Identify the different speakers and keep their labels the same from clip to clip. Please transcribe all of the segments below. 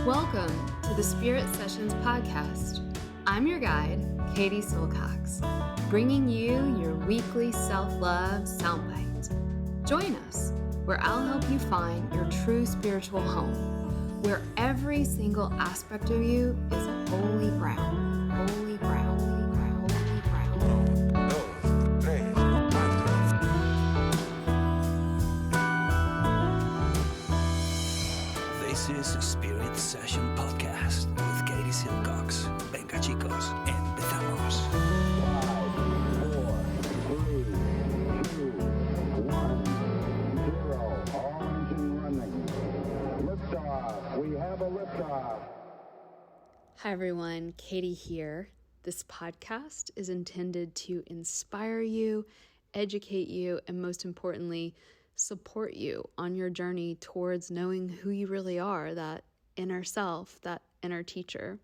Speaker 1: Welcome to the Spirit Sessions podcast. I'm your guide, Katie Silcox, bringing you your weekly self-love soundbite. Join us, where I'll help you find your true spiritual home, where every single aspect of you is holy ground, holy ground, holy ground, holy ground.
Speaker 2: This is Spirit Session Podcast with Katie Silcox. Venga chicos, empezamos. 5, 4, 3, 2, 1, 0. All engine running. Liftoff. We have a liftoff.
Speaker 1: Hi everyone, Katie here. This podcast is intended to inspire you, educate you, and most importantly, support you on your journey towards knowing who you really are, that inner self, that inner teacher.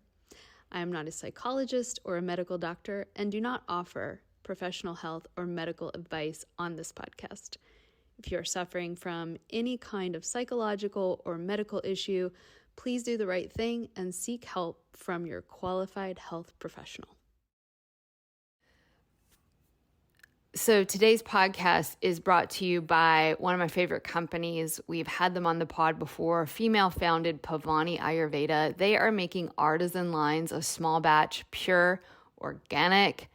Speaker 1: I am not a psychologist or a medical doctor and do not offer professional health or medical advice on this podcast. If you are suffering from any kind of psychological or medical issue, please do the right thing and seek help from your qualified health professional. So today's podcast is brought to you by one of my favorite companies. We've had them on the pod before, female-founded Pavani Ayurveda. They are making artisan lines of small batch, pure, organic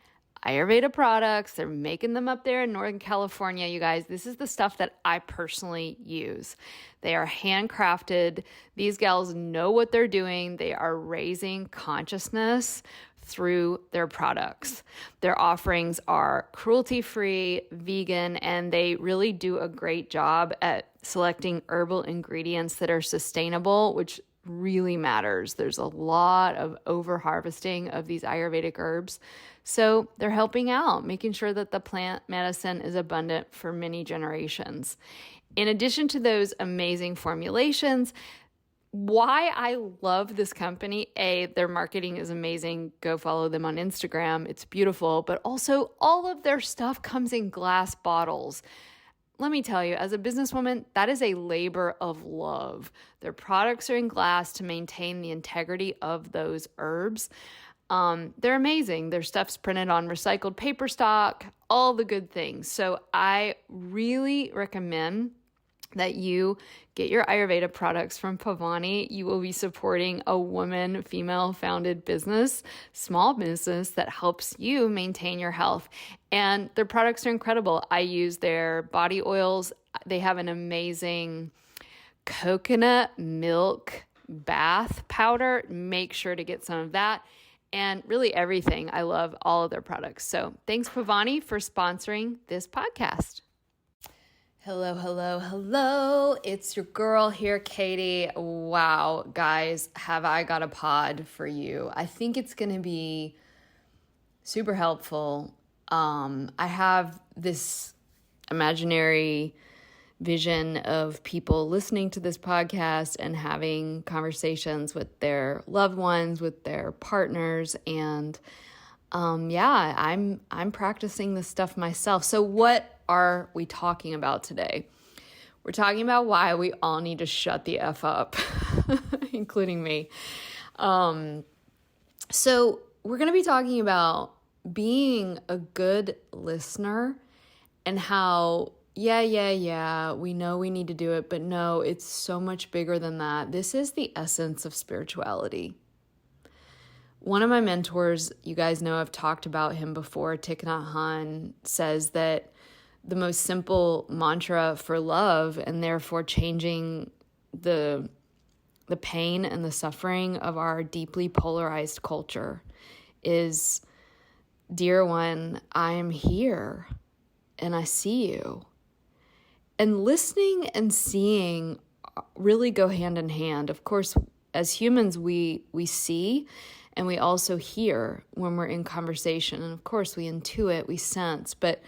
Speaker 1: Ayurveda products. They're making them up there in Northern California, you guys. This is the stuff that I personally use. They are handcrafted. These gals know what they're doing. They are raising consciousness through their products. Their offerings are cruelty-free, vegan, and they really do a great job at selecting herbal ingredients that are sustainable, which really matters. There's a lot of over-harvesting of these Ayurvedic herbs. So they're helping out, making sure that the plant medicine is abundant for many generations. In addition to those amazing formulations, why I love this company, their marketing is amazing. Go follow them on Instagram. It's beautiful. But also all of their stuff comes in glass bottles. Let me tell you, as a businesswoman, that is a labor of love. Their products are in glass to maintain the integrity of those herbs. They're amazing. Their stuff's printed on recycled paper stock, all the good things. So I really recommend that you get your Ayurveda products from Pavani. You will be supporting a woman, female-founded business, small business that helps you maintain your health. And their products are incredible. I use their body oils. They have an amazing coconut milk bath powder. Make sure to get some of that. And really everything. I love all of their products. So thanks, Pavani, for sponsoring this podcast. Hello, hello, hello. It's your girl here, Katie. Wow, guys, have I got a pod for you. I think it's going to be super helpful. I have this imaginary vision of people listening to this podcast and having conversations with their loved ones, with their partners, and I'm practicing this stuff myself. So what are we talking about today? We're talking about why we all need to shut the F up, including me. So we're going to be talking about being a good listener and how, we know we need to do it, but no, it's so much bigger than that. This is the essence of spirituality. One of my mentors, you guys know I've talked about him before, Thich Nhat Hanh, says that the most simple mantra for love and therefore changing the pain and the suffering of our deeply polarized culture is, dear one, I am here and I see you. And listening and seeing really go hand in hand. Of course, as humans, we see and we also hear when we're in conversation. And of course, we intuit, we sense. But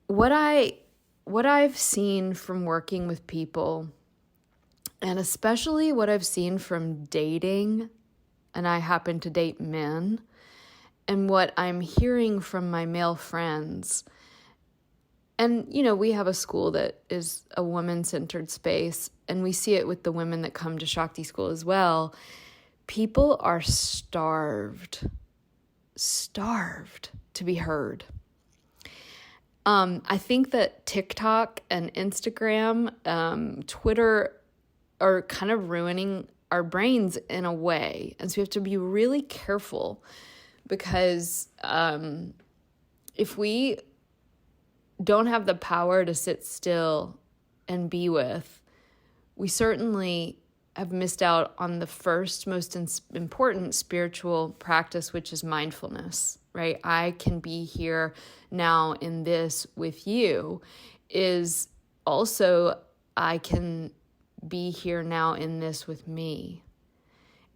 Speaker 1: what I've seen from working with people, and especially what I've seen from dating, and I happen to date men, and what I'm hearing from my male friends And, we have a school that is a woman-centered space, and we see it with the women that come to Shakti school as well. People are starved to be heard. I think that TikTok and Instagram, Twitter are kind of ruining our brains in a way. And so we have to be really careful because if we don't have the power to sit still and be with, we certainly have missed out on the first most important spiritual practice, which is mindfulness, right? I can be here now in this with you is also I can be here now in this with me.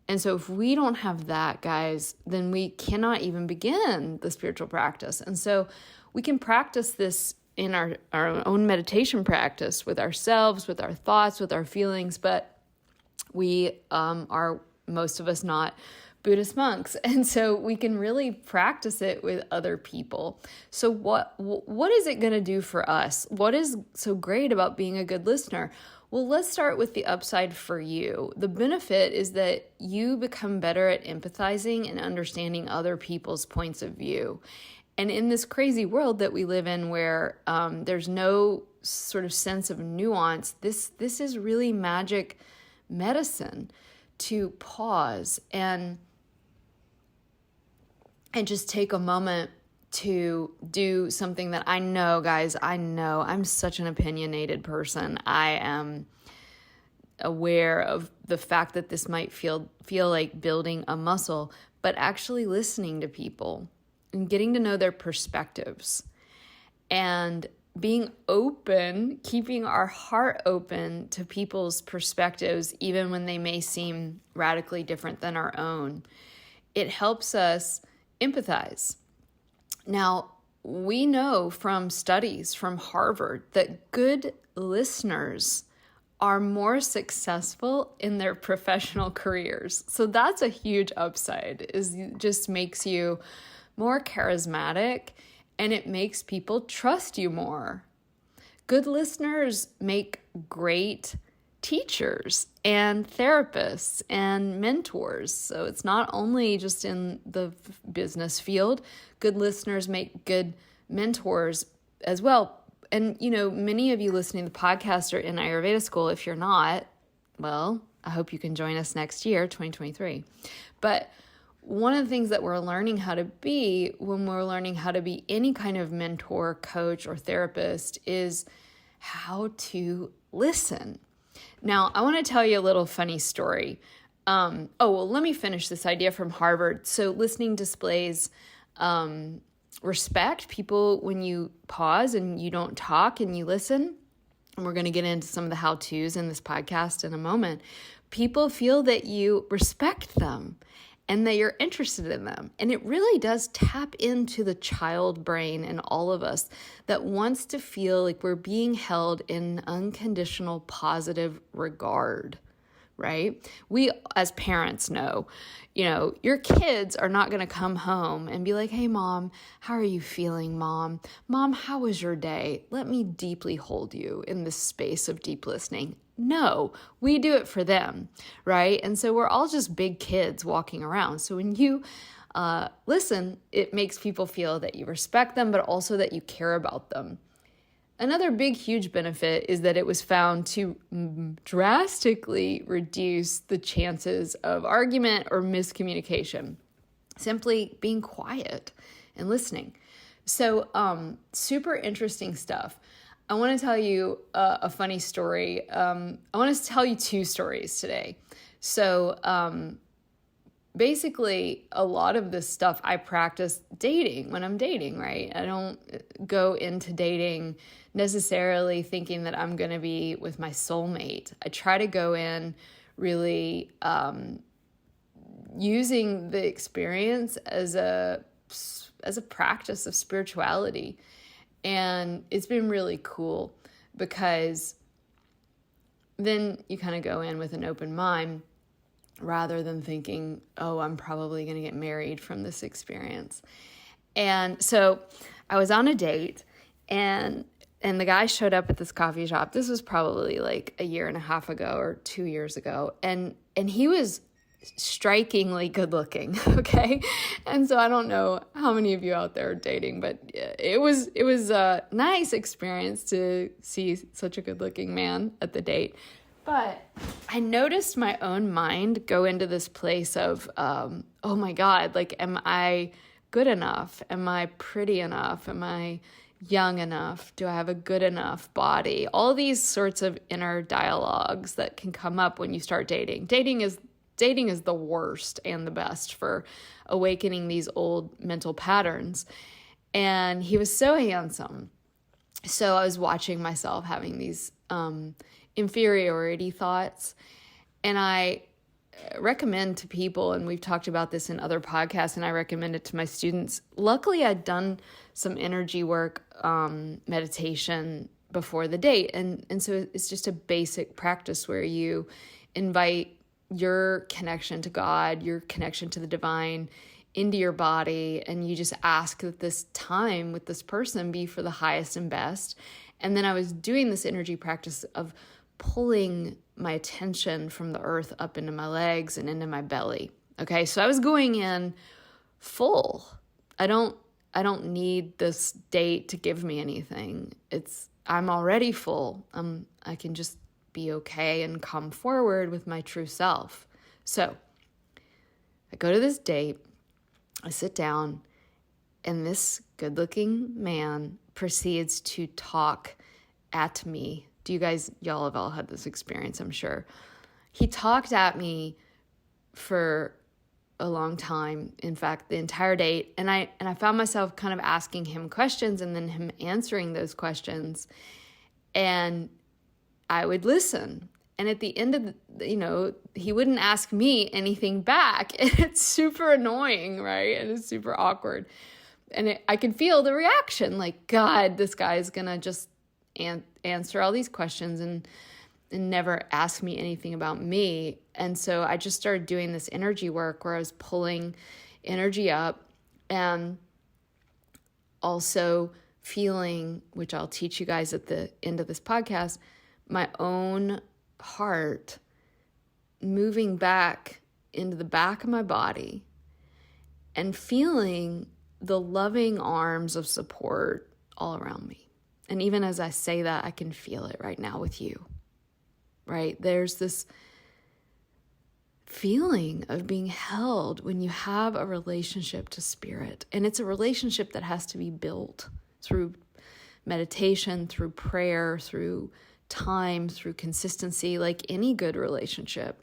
Speaker 1: And so if we don't have that, guys, then we cannot even begin the spiritual practice. And so we can practice this in our own meditation practice with ourselves, with our thoughts, with our feelings, but we are, most of us, not Buddhist monks. And so we can really practice it with other people. So what is it going to do for us? What is so great about being a good listener? Well, let's start with the upside for you. The benefit is that you become better at empathizing and understanding other people's points of view. And in this crazy world that we live in where there's no sort of sense of nuance, this is really magic medicine to pause and just take a moment to do something that I know, guys, I'm such an opinionated person. I am aware of the fact that this might feel like building a muscle, but actually listening to people and getting to know their perspectives and being open, keeping our heart open to people's perspectives, even when they may seem radically different than our own. It helps us empathize. Now, we know from studies from Harvard that good listeners are more successful in their professional careers. So that's a huge upside. It just makes you more charismatic, and it makes people trust you more. Good listeners make great teachers and therapists and mentors. So it's not only just in the business field. Good listeners make good mentors as well. And, many of you listening to the podcast are in Ayurveda school. If you're not, well, I hope you can join us next year, 2023. But one of the things that we're learning how to be when we're learning how to be any kind of mentor, coach, or therapist is how to listen. Now, I want to tell you a little funny story. Let me finish this idea from Harvard. So listening displays respect. People, when you pause and you don't talk and you listen, and we're going to get into some of the how-tos in this podcast in a moment, people feel that you respect them and that you're interested in them. And it really does tap into the child brain in all of us that wants to feel like we're being held in unconditional positive regard, right? We as parents know, your kids are not going to come home and be like, hey, Mom, how are you feeling, Mom? Mom, how was your day? Let me deeply hold you in this space of deep listening. No, we do it for them, right? And so we're all just big kids walking around. So when you listen, it makes people feel that you respect them, but also that you care about them. Another big, huge benefit is that it was found to drastically reduce the chances of argument or miscommunication, simply being quiet and listening. So super interesting stuff. I want to tell you a funny story. I want to tell you two stories today. So basically, a lot of this stuff I practice dating when I'm dating, right? I don't go into dating necessarily thinking that I'm going to be with my soulmate. I try to go in really using the experience as a practice of spirituality. And it's been really cool because then you kind of go in with an open mind rather than thinking, oh, I'm probably going to get married from this experience. And so I was on a date, and And the guy showed up at this coffee shop. This was probably like a year and a half ago or 2 years ago. And he was strikingly good looking. Okay. And so I don't know how many of you out there are dating, but it was a nice experience to see such a good looking man at the date. But I noticed my own mind go into this place of, oh my God, like, am I good enough? Am I pretty enough? Am I young enough? Do I have a good enough body? All these sorts of inner dialogues that can come up when you start dating. Dating is the worst and the best for awakening these old mental patterns. And he was so handsome. So I was watching myself having these inferiority thoughts. And I recommend to people, and we've talked about this in other podcasts, and I recommend it to my students. Luckily, I'd done some energy work, meditation before the date. And so it's just a basic practice where you invite your connection to God, your connection to the divine into your body, and you just ask that this time with this person be for the highest and best. And then I was doing this energy practice of pulling my attention from the earth up into my legs and into my belly. Okay, so I was going in full. I don't need this date to give me anything. I'm already full. I can just be okay and come forward with my true self. So I go to this date, I sit down, and this good-looking man proceeds to talk at me. Y'all have all had this experience, I'm sure. He talked at me for a long time, in fact, the entire date, and I found myself kind of asking him questions and then him answering those questions, and I would listen. And at the end of he wouldn't ask me anything back. And it's super annoying, right? And it's super awkward. And I could feel the reaction, like, God, this guy is going to just answer all these questions and never ask me anything about me. And so I just started doing this energy work where I was pulling energy up and also feeling, which I'll teach you guys at the end of this podcast, my own heart moving back into the back of my body and feeling the loving arms of support all around me. And even as I say that, I can feel it right now with you, right? There's this feeling of being held when you have a relationship to spirit. And it's a relationship that has to be built through meditation, through prayer, through time, through consistency, like any good relationship.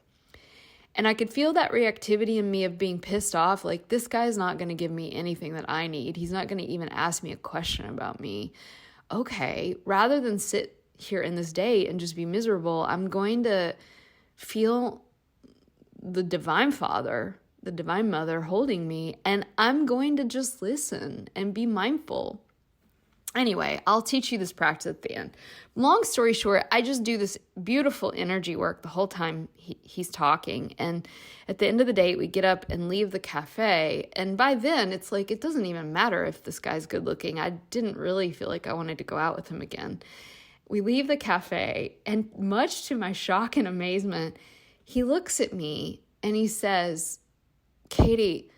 Speaker 1: And I could feel that reactivity in me of being pissed off, like, this guy's not going to give me anything that I need. He's not going to even ask me a question about me. Okay, rather than sit here in this day and just be miserable, I'm going to feel the divine Father, the divine Mother holding me, and I'm going to just listen and be mindful. Anyway, I'll teach you this practice at the end. Long story short, I just do this beautiful energy work the whole time he's talking. And at the end of the day, we get up and leave the cafe. And by then, it's like, it doesn't even matter if this guy's good looking. I didn't really feel like I wanted to go out with him again. We leave the cafe, and much to my shock and amazement, he looks at me and he says, Katie,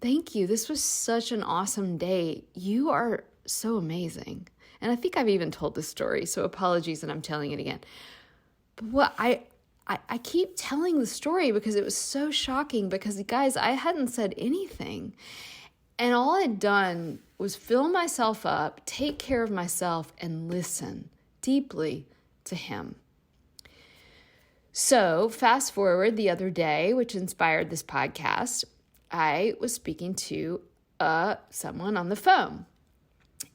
Speaker 1: thank you. This was such an awesome day. You are so amazing. And I think I've even told this story, so apologies that I'm telling it again. But what I keep telling the story because it was so shocking, because guys, I hadn't said anything. And all I'd done was fill myself up, take care of myself, and listen deeply to him. So fast forward the other day, which inspired this podcast, I was speaking to someone on the phone.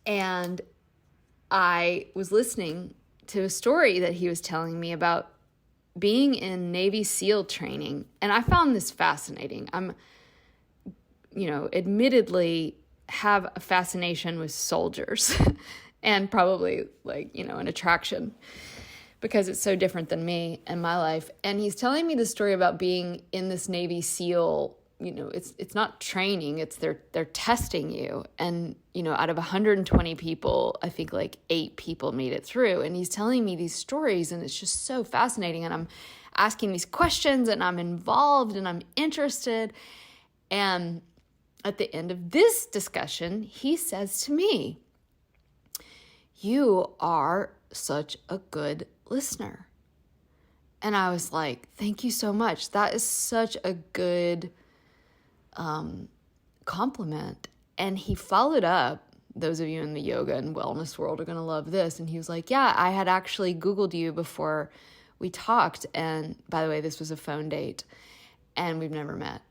Speaker 1: And I was listening to a story that he was telling me about being in Navy SEAL training. And I found this fascinating. I'm, admittedly have a fascination with soldiers and probably an attraction because it's so different than me and my life. And he's telling me the story about being in this Navy SEAL it's not training, it's they're testing you. And, out of 120 people, I think like 8 people made it through. And he's telling me these stories, and it's just so fascinating. And I'm asking these questions, and I'm involved, and I'm interested. And at the end of this discussion, he says to me, "You are such a good listener." And I was like, "Thank you so much. That is such a good compliment." And he followed up. Those of you in the yoga and wellness world are going to love this. And he was like, "Yeah, I had actually Googled you before we talked. And by the way, this was a phone date, and we've never met."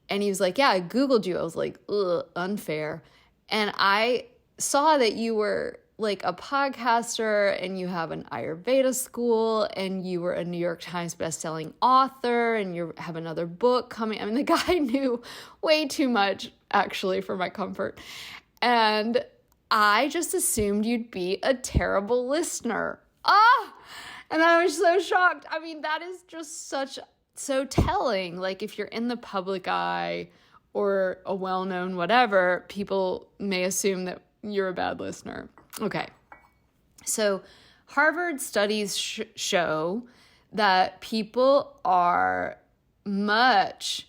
Speaker 1: And he was like, "Yeah, I Googled you." I was like, "Ugh, unfair." And I saw that you were like a podcaster, and you have an Ayurveda school, and you were a New York Times bestselling author, and you have another book coming. I mean, the guy knew way too much, actually, for my comfort. And I just assumed you'd be a terrible listener. And I was so shocked. I mean, that is just so telling. Like, if you're in the public eye or a well-known whatever, people may assume that you're a bad listener. Okay. So Harvard studies show that people are much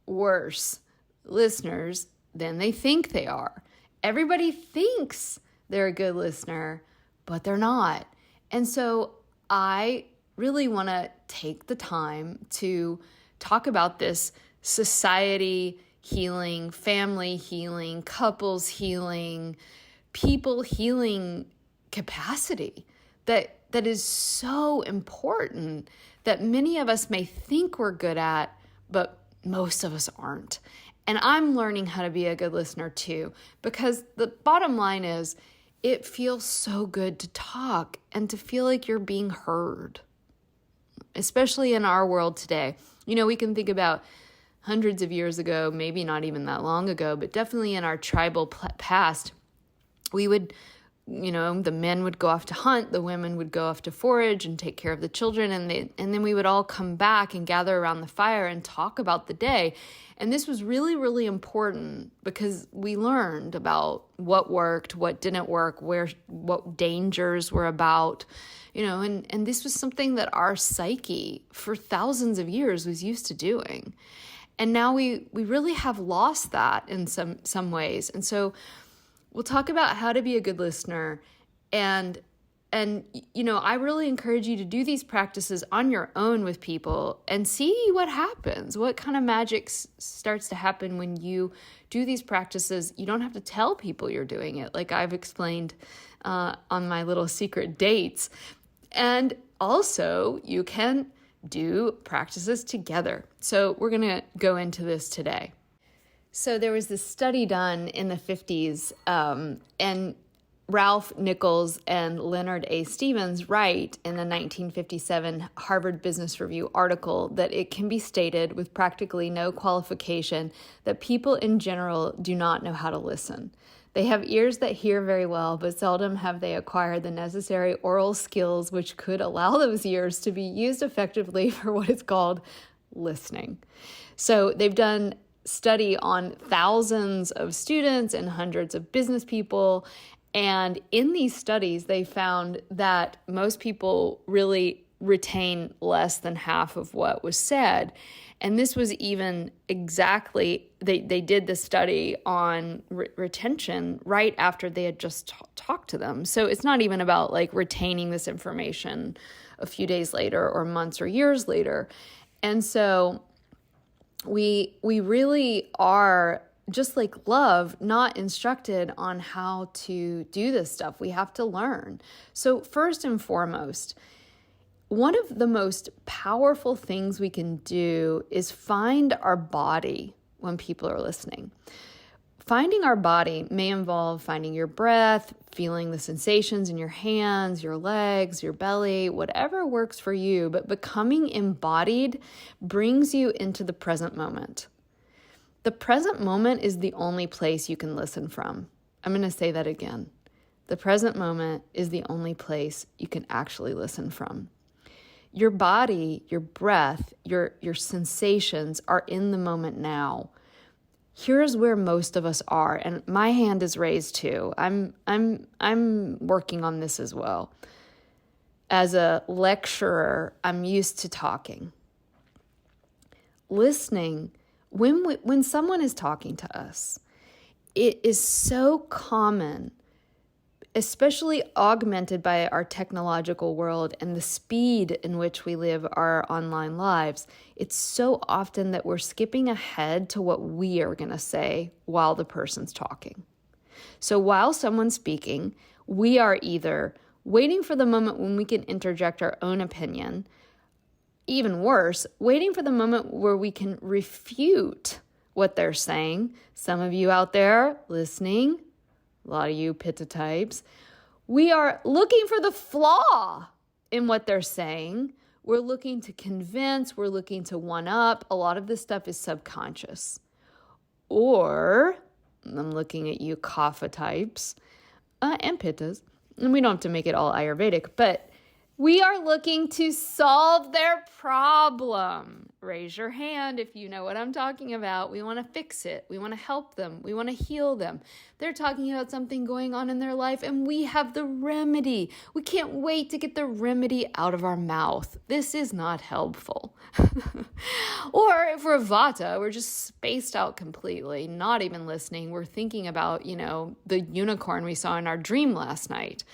Speaker 1: worse listeners than they think they are. Everybody thinks they're a good listener, but they're not. And so I really want to take the time to talk about this society healing, family healing, couples healing, people healing capacity that is so important, that many of us may think we're good at, but most of us aren't. And I'm learning how to be a good listener too, because the bottom line is, it feels so good to talk and to feel like you're being heard, especially in our world today. We can think about hundreds of years ago, maybe not even that long ago, but definitely in our tribal past, we would, the men would go off to hunt, the women would go off to forage and take care of the children, and then we would all come back and gather around the fire and talk about the day. And this was really, really important, because we learned about what worked, what didn't work, what dangers were about, and this was something that our psyche for thousands of years was used to doing. And now we really have lost that in some ways. And so we'll talk about how to be a good listener. And I really encourage you to do these practices on your own with people and see what happens. What kind of magic starts to happen when you do these practices. You don't have to tell people you're doing it, like I've explained on my little secret dates. And also, you can do practices together. So we're going to go into this today. So there was this study done in the 50s, and Ralph Nichols and Leonard A. Stevens write in the 1957 Harvard Business Review article that it can be stated with practically no qualification that people in general do not know how to listen. They have ears that hear very well, but seldom have they acquired the necessary oral skills which could allow those ears to be used effectively for what is called listening. So they've done study on thousands of students and hundreds of business people. And in these studies, they found that most people really retain less than half of what was said. And this was even exactly, they did the study on retention right after they had just talked to them. So it's not even about like retaining this information a few days later or months or years later. And so we really are, just like love, not instructed on how to do this stuff. We have to learn. So first and foremost, one of the most powerful things we can do is find our body when people are listening. Finding our body may involve finding your breath, feeling the sensations in your hands, your legs, your belly, whatever works for you, but becoming embodied brings you into the present moment. The present moment is the only place you can listen from. I'm going to say that again. The present moment is the only place you can actually listen from. Your body, your breath, your sensations are in the moment now. here's where most of us are, and my hand is raised too. I'm working on this as well. As a lecturer, I'm used to talking. Listening, when someone is talking to us, it is so common, especially augmented by our technological world and the speed in which we live our online lives. It's so often that we're skipping ahead to what we are going to say while the person's talking. So while someone's speaking, we are either waiting for the moment when we can interject our own opinion, even worse, waiting for the moment where we can refute what they're saying. Some of you out there listening, a lot of you pitta types, we are looking for the flaw in what they're saying. We're looking to convince, we're looking to one up. A lot of this stuff is subconscious. Or, I'm looking at you kapha types and pittas, and we don't have to make it all Ayurvedic, but we are looking to solve their problem. Raise your hand if you know what I'm talking about. We want to fix it. We want to help them. We want to heal them. They're talking about something going on in their life, and we have the remedy. We can't wait to get the remedy out of our mouth. This is not helpful. Or if we're Vata, we're just spaced out completely, not even listening. We're thinking about, the unicorn we saw in our dream last night.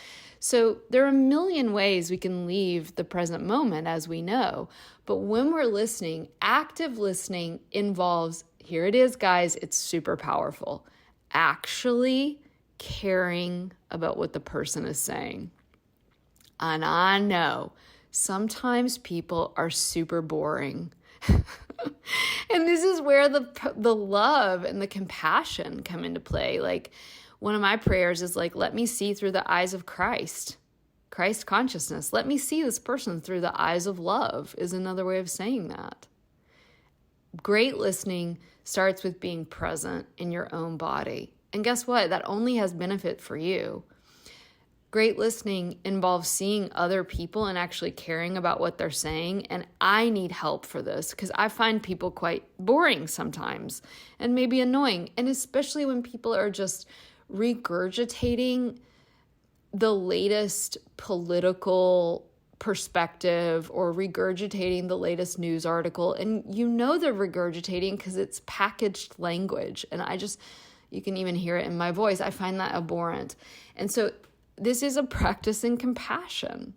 Speaker 1: So there are a million ways we can leave the present moment, as we know. But when we're listening, active listening involves, here it is, guys, it's super powerful, actually caring about what the person is saying. And I know sometimes people are super boring. And this is where the love and the compassion come into play. Like, one of my prayers is like, let me see through the eyes of Christ consciousness. Let me see this person through the eyes of love is another way of saying that. Great listening starts with being present in your own body. And guess what? That only has benefit for you. Great listening involves seeing other people and actually caring about what they're saying. And I need help for this because I find people quite boring sometimes and maybe annoying. And especially when people are just regurgitating the latest political perspective or regurgitating the latest news article. And they're regurgitating because it's packaged language. And you can even hear it in my voice. I find that abhorrent. And so this is a practice in compassion,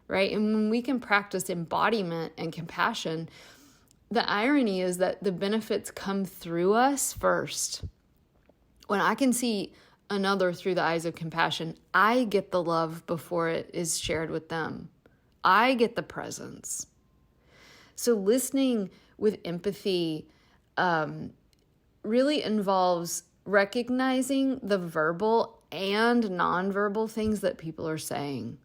Speaker 1: right? And when we can practice embodiment and compassion, the irony is that the benefits come through us first. When I can see another through the eyes of compassion, I get the love before it is shared with them. I get the presence. So listening with empathy really involves recognizing the verbal and nonverbal things that people are saying.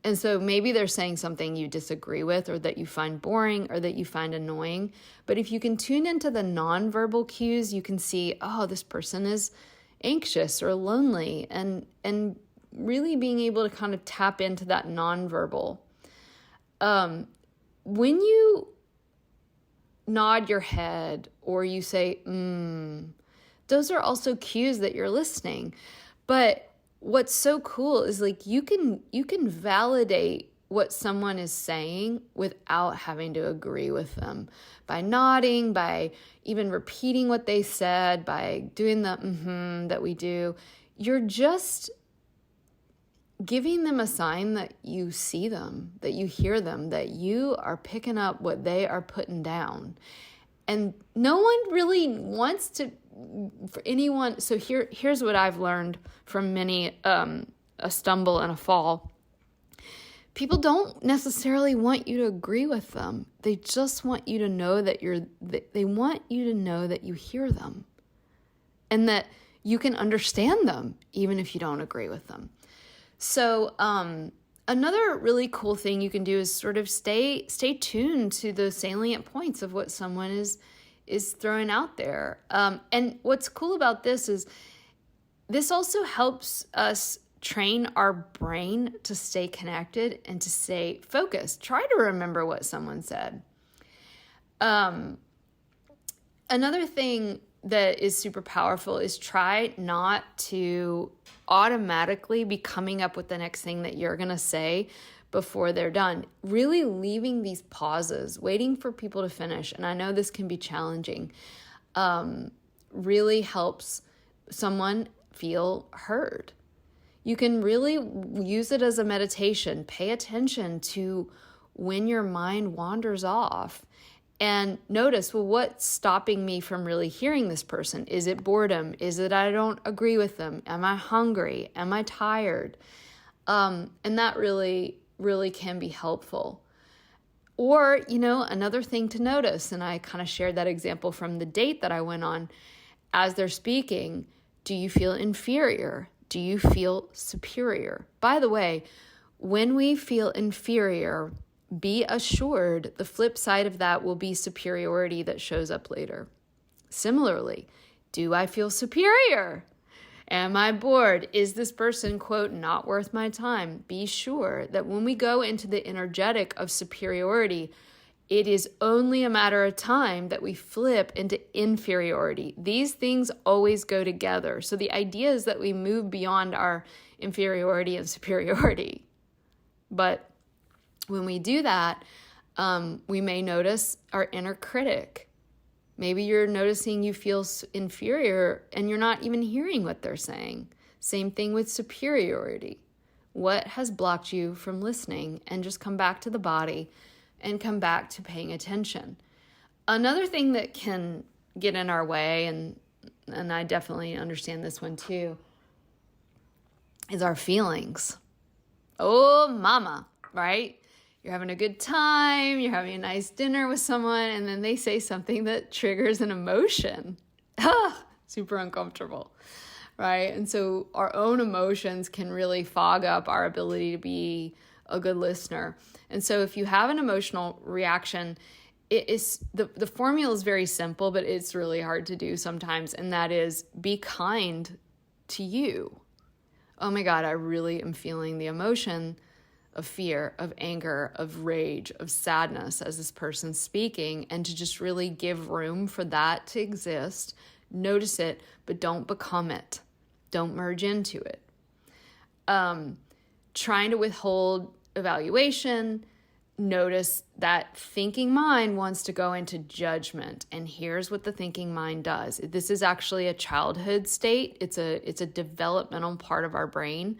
Speaker 1: And so maybe they're saying something you disagree with or that you find boring or that you find annoying. But if you can tune into the nonverbal cues, you can see, this person is anxious or lonely, and really being able to kind of tap into that nonverbal. When you nod your head or you say, those are also cues that you're listening. But what's so cool is like you can validate what someone is saying without having to agree with them. By nodding, by even repeating what they said, by doing the that we do, you're just giving them a sign that you see them, that you hear them, that you are picking up what they are putting down. And no one really wants to, for anyone, so here's what I've learned from many, a stumble and a fall. People don't necessarily want you to agree with them. They just want you to know that they want you to know that you hear them and that you can understand them, even if you don't agree with them. So, another really cool thing you can do is sort of stay tuned to the salient points of what someone is throwing out there. And what's cool about this is this also helps us train our brain to stay connected and to stay focused. Try to remember what someone said. Another thing that is super powerful is try not to automatically be coming up with the next thing that you're going to say before they're done. Really leaving these pauses, waiting for people to finish. And I know this can be challenging. Really helps someone feel heard. You can really use it as a meditation. Pay attention to when your mind wanders off and notice, well, what's stopping me from really hearing this person? Is it boredom? Is it I don't agree with them? Am I hungry? Am I tired? And that really, really can be helpful. Or, another thing to notice, and I kind of shared that example from the date that I went on, as they're speaking, do you feel inferior? Do you feel superior? By the way, when we feel inferior, be assured the flip side of that will be superiority that shows up later. Similarly, do I feel superior? Am I bored? Is this person, quote, not worth my time? Be sure that when we go into the energetic of superiority, it is only a matter of time that we flip into inferiority. These things always go together. So the idea is that we move beyond our inferiority and superiority. But when we do that, we may notice our inner critic. Maybe you're noticing you feel inferior and you're not even hearing what they're saying. Same thing with superiority. What has blocked you from listening? And just come back to the body and come back to paying attention. Another thing that can get in our way, and I definitely understand this one too, is our feelings. Oh, mama, right? You're having a good time, you're having a nice dinner with someone, and then they say something that triggers an emotion. Super uncomfortable, right? And so our own emotions can really fog up our ability to be a good listener. And so if you have an emotional reaction, it is the formula is very simple, but it's really hard to do sometimes. And that is be kind to you. Oh my God, I really am feeling the emotion of fear, of anger, of rage, of sadness as this person's speaking, and to just really give room for that to exist. Notice it, but don't become it. Don't merge into it. Trying to withhold evaluation, notice that thinking mind wants to go into judgment. And here's what the thinking mind does. This is actually a childhood state. It's a developmental part of our brain,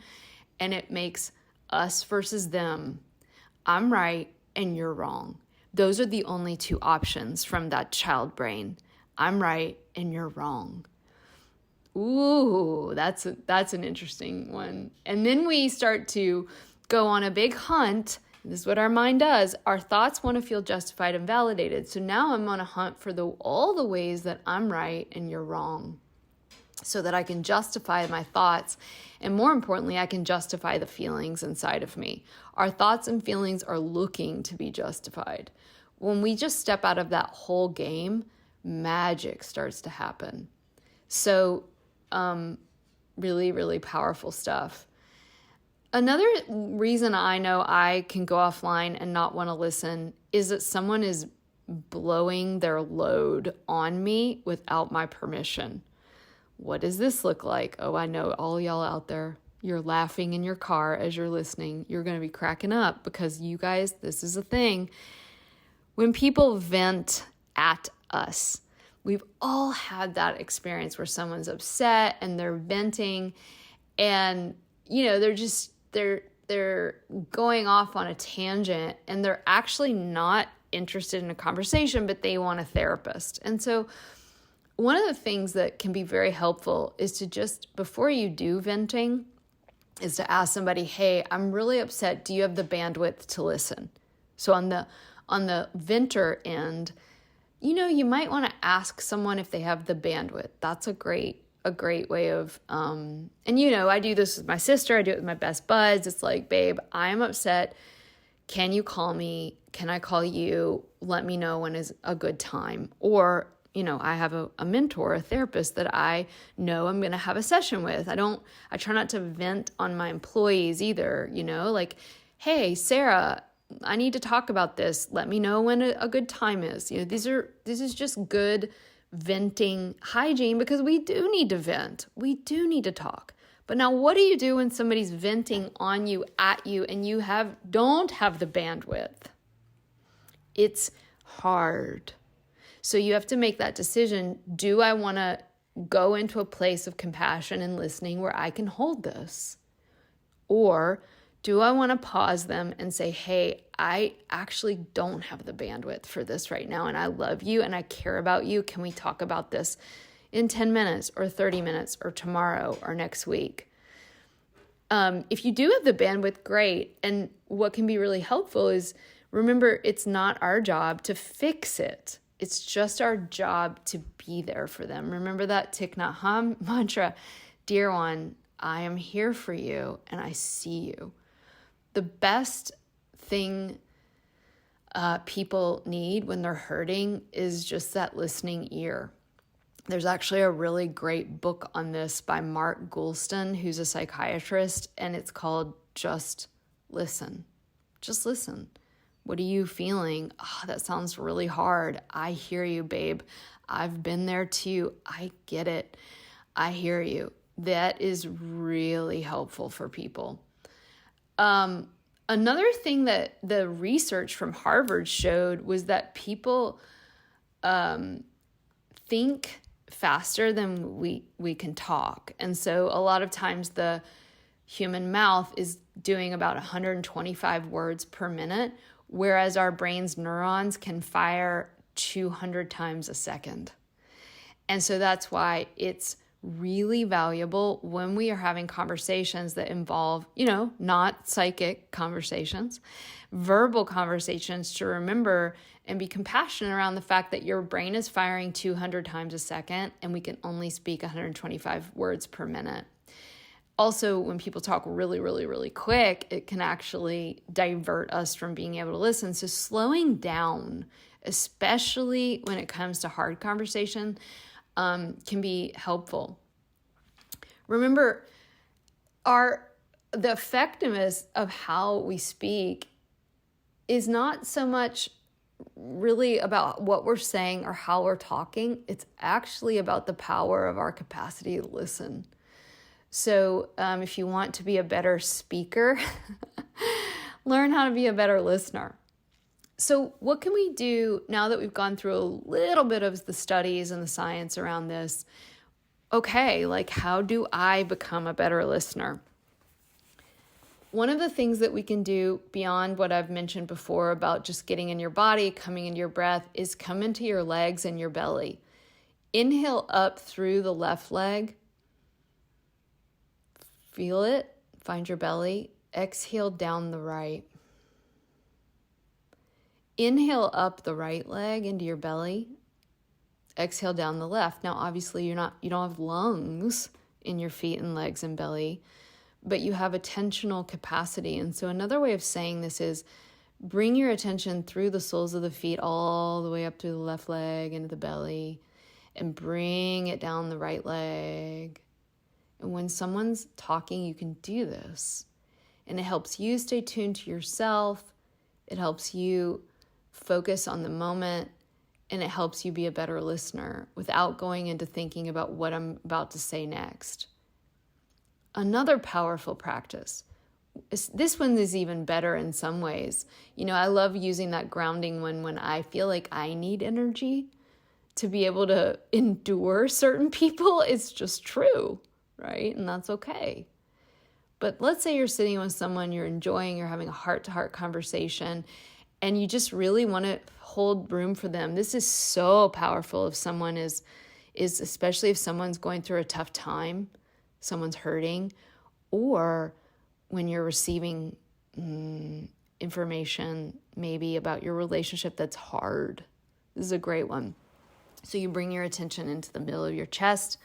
Speaker 1: and it makes us versus them. I'm right and you're wrong. Those are the only two options from that child brain. I'm right and you're wrong. Ooh, that's an interesting one. And then we start to go on a big hunt. This is what our mind does. Our thoughts want to feel justified and validated. So now I'm on a hunt for all the ways that I'm right and you're wrong, so that I can justify my thoughts. And more importantly, I can justify the feelings inside of me. Our thoughts and feelings are looking to be justified. When we just step out of that whole game, magic starts to happen. So really, really powerful stuff. Another reason I know I can go offline and not want to listen is that someone is blowing their load on me without my permission. What does this look like? Oh, I know all y'all out there, you're laughing in your car as you're listening. You're going to be cracking up because you guys, this is a thing. When people vent at us, we've all had that experience where someone's upset and they're venting and, they're going off on a tangent and they're actually not interested in a conversation, but they want a therapist. And so one of the things that can be very helpful is to just, before you do venting, is to ask somebody, hey, I'm really upset. Do you have the bandwidth to listen? So on the venter end, you might want to ask someone if they have the bandwidth. That's a great way of, I do this with my sister. I do it with my best buds. It's like, babe, I'm upset. Can you call me? Can I call you? Let me know when is a good time. Or, I have a mentor, a therapist that I know I'm going to have a session with. I try not to vent on my employees either, like, hey, Sarah, I need to talk about this. Let me know when a good time is. This is just good venting hygiene, because we do need to vent. We do need to talk. But now what do you do when somebody's venting on you, at you, and you don't have the bandwidth? It's hard. So you have to make that decision. Do I want to go into a place of compassion and listening where I can hold this? Or do I want to pause them and say, hey, I actually don't have the bandwidth for this right now, and I love you and I care about you. Can we talk about this in 10 minutes or 30 minutes or tomorrow or next week? If you do have the bandwidth, great. And what can be really helpful is, remember, it's not our job to fix it. It's just our job to be there for them. Remember that Thich Nhat Hanh mantra, dear one, I am here for you and I see you. The best thing people need when they're hurting is just that listening ear. There's actually a really great book on this by Mark Goulston, who's a psychiatrist, and it's called Just Listen. Just listen. What are you feeling? Oh, that sounds really hard. I hear you, babe. I've been there too. I get it. I hear you. That is really helpful for people. Another thing that the research from Harvard showed was that people think faster than we can talk. And so a lot of times the human mouth is doing about 125 words per minute, whereas our brain's neurons can fire 200 times a second. And so that's why it's really valuable when we are having conversations that involve, not psychic conversations, verbal conversations, to remember and be compassionate around the fact that your brain is firing 200 times a second and we can only speak 125 words per minute. Also, when people talk really, really, really quick, it can actually divert us from being able to listen. So slowing down, especially when it comes to hard conversation, can be helpful. Remember, the effectiveness of how we speak is not so much really about what we're saying or how we're talking. It's actually about the power of our capacity to listen. So if you want to be a better speaker, learn how to be a better listener. So what can we do now that we've gone through a little bit of the studies and the science around this? Okay, how do I become a better listener? One of the things that we can do beyond what I've mentioned before about just getting in your body, coming into your breath, is come into your legs and your belly. Inhale up through the left leg. Feel it. Find your belly. Exhale down the right. Inhale up the right leg into your belly. Exhale down the left. Now, obviously, you don't have lungs in your feet and legs and belly, but you have attentional capacity. And so another way of saying this is bring your attention through the soles of the feet all the way up through the left leg into the belly, and bring it down the right leg. And when someone's talking, you can do this. And it helps you stay tuned to yourself. It helps you focus on the moment, and it helps you be a better listener without going into thinking about what I'm about to say next. Another powerful practice, this one is even better in some ways. I love using that grounding one when I feel like I need energy to be able to endure certain people. It's just true, right? And that's okay. But let's say you're sitting with someone you're enjoying, you're having a heart-to-heart conversation, and you just really want to hold room for them. This is so powerful if someone is especially if someone's going through a tough time, someone's hurting, or when you're receiving information maybe about your relationship that's hard. This is a great one. So you bring your attention into the middle of your chest,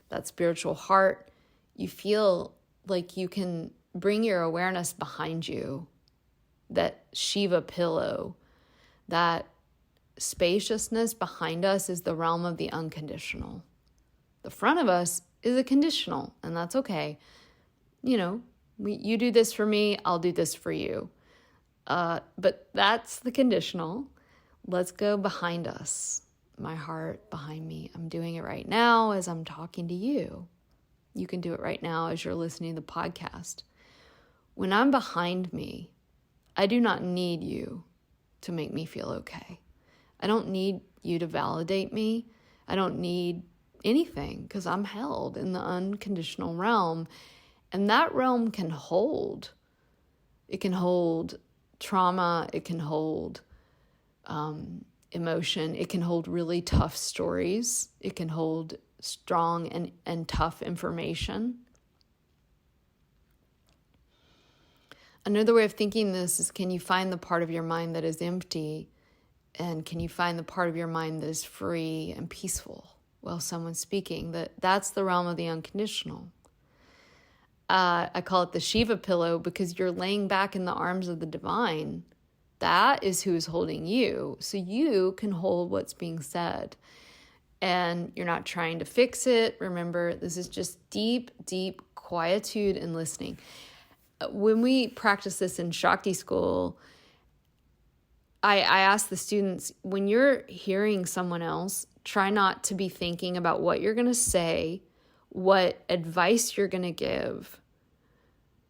Speaker 1: that spiritual heart. You feel like you can bring your awareness behind you, that Shiva pillow, that spaciousness behind us is the realm of the unconditional. The front of us is a conditional, and that's okay. You do this for me, I'll do this for you. But that's the conditional. Let's go behind us. my heart behind me. I'm doing it right now as I'm talking to you. You can do it right now as you're listening to the podcast. When I'm behind me, I do not need you to make me feel okay. I don't need you to validate me. I don't need anything because I'm held in the unconditional realm. And that realm can hold. It can hold trauma. It can hold emotion. It can hold really tough stories. It can hold strong and tough information. Another way of thinking this is, can you find the part of your mind that is empty? And can you find the part of your mind that is free and peaceful while someone's speaking? That's the realm of the unconditional. I call it the Shiva pillow because you're laying back in the arms of the divine. That is who is holding you. So you can hold what's being said. And you're not trying to fix it. Remember, this is just deep, deep quietude and listening. When we practice this in Shakti school, I ask the students, when you're hearing someone else, try not to be thinking about what you're going to say, what advice you're going to give.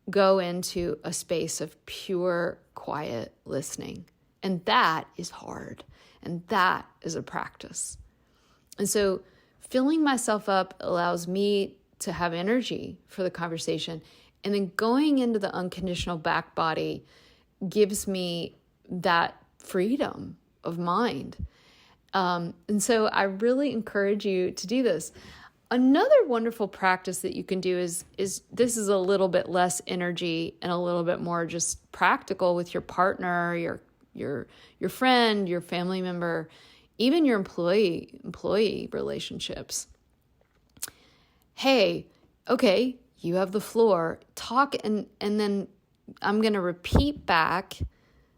Speaker 1: Go into a space of pure, quiet listening. And that is hard. And that is a practice. And so filling myself up allows me to have energy for the conversation. And then going into the unconditional back body gives me that freedom of mind. And so I really encourage you to do this. Another wonderful practice that you can do is this is a little bit less energy and a little bit more just practical with your partner, your friend, your family member, even your employee relationships. Hey, okay, you have the floor. Talk and then I'm going to repeat back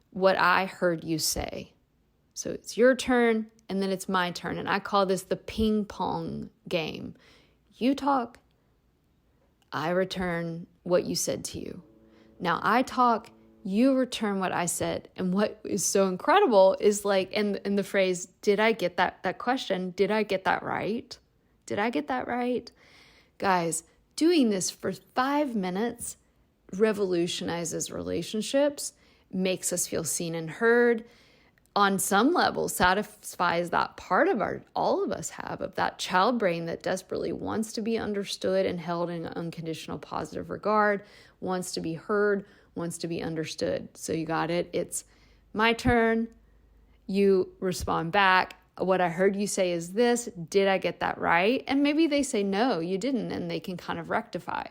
Speaker 1: what I heard you say. So it's your turn and then it's my turn. And I call this the ping pong game. You talk, I return what you said to you. Now I talk, you return what I said. And what is so incredible is like, and the phrase, did I get that question? Did I get that right? Did I get that right? Guys, doing this for 5 minutes revolutionizes relationships, makes us feel seen and heard, on some level satisfies that part of all of us have, of that child brain that desperately wants to be understood and held in unconditional positive regard, wants to be heard, wants to be understood. So you got it. It's my turn. You respond back. What I heard you say is this. Did I get that right? And maybe they say, no, you didn't. And they can kind of rectify.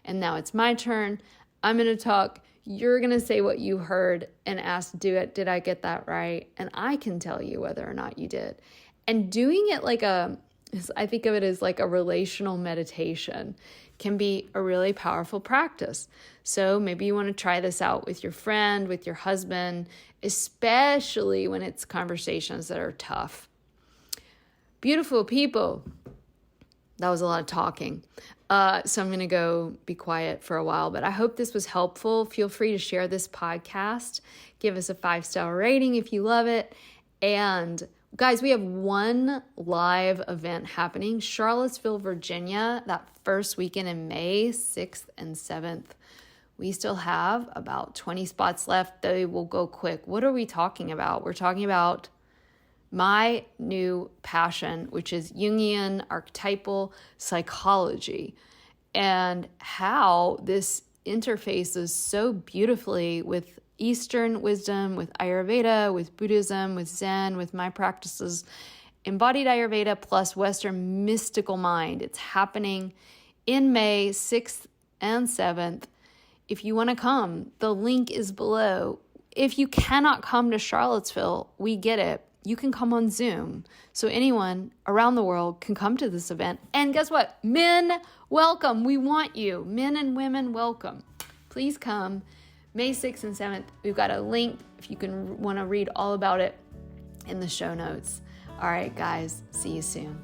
Speaker 1: And now it's my turn. I'm going to talk. You're going to say what you heard and ask, did I get that right? And I can tell you whether or not you did. And doing it I think of it as like a relational meditation, can be a really powerful practice. So maybe you want to try this out with your friend, with your husband, especially when it's conversations that are tough. Beautiful people. That was a lot of talking. So I'm going to go be quiet for a while, but I hope this was helpful. Feel free to share this podcast. Give us a 5-star rating if you love it. And guys, we have one live event happening, Charlottesville, Virginia, that first weekend in May, 6th and 7th. We still have about 20 spots left. They will go quick. What are we talking about? We're talking about my new passion, which is Jungian archetypal psychology, and how this interfaces so beautifully with Eastern wisdom, with Ayurveda, with Buddhism, with Zen, with my practices, embodied Ayurveda plus Western mystical mind. It's happening in May 6th and 7th. If you want to come, the link is below. If you cannot come to Charlottesville, we get it. You can come on Zoom. So anyone around the world can come to this event. And guess what? Men, welcome. We want you. Men and women, welcome. Please come. May 6th and 7th. We've got a link if you want to read all about it in the show notes. All right, guys. See you soon.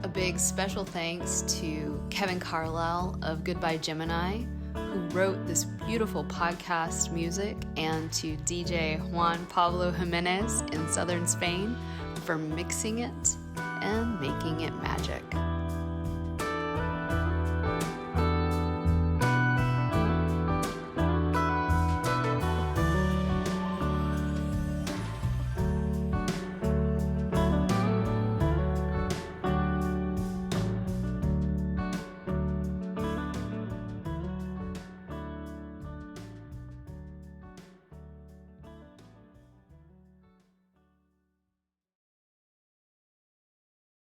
Speaker 1: A big special thanks to Kevin Carlisle of Goodbye Gemini who wrote this beautiful podcast music, and to DJ Juan Pablo Jimenez in southern Spain for mixing it and making it magic.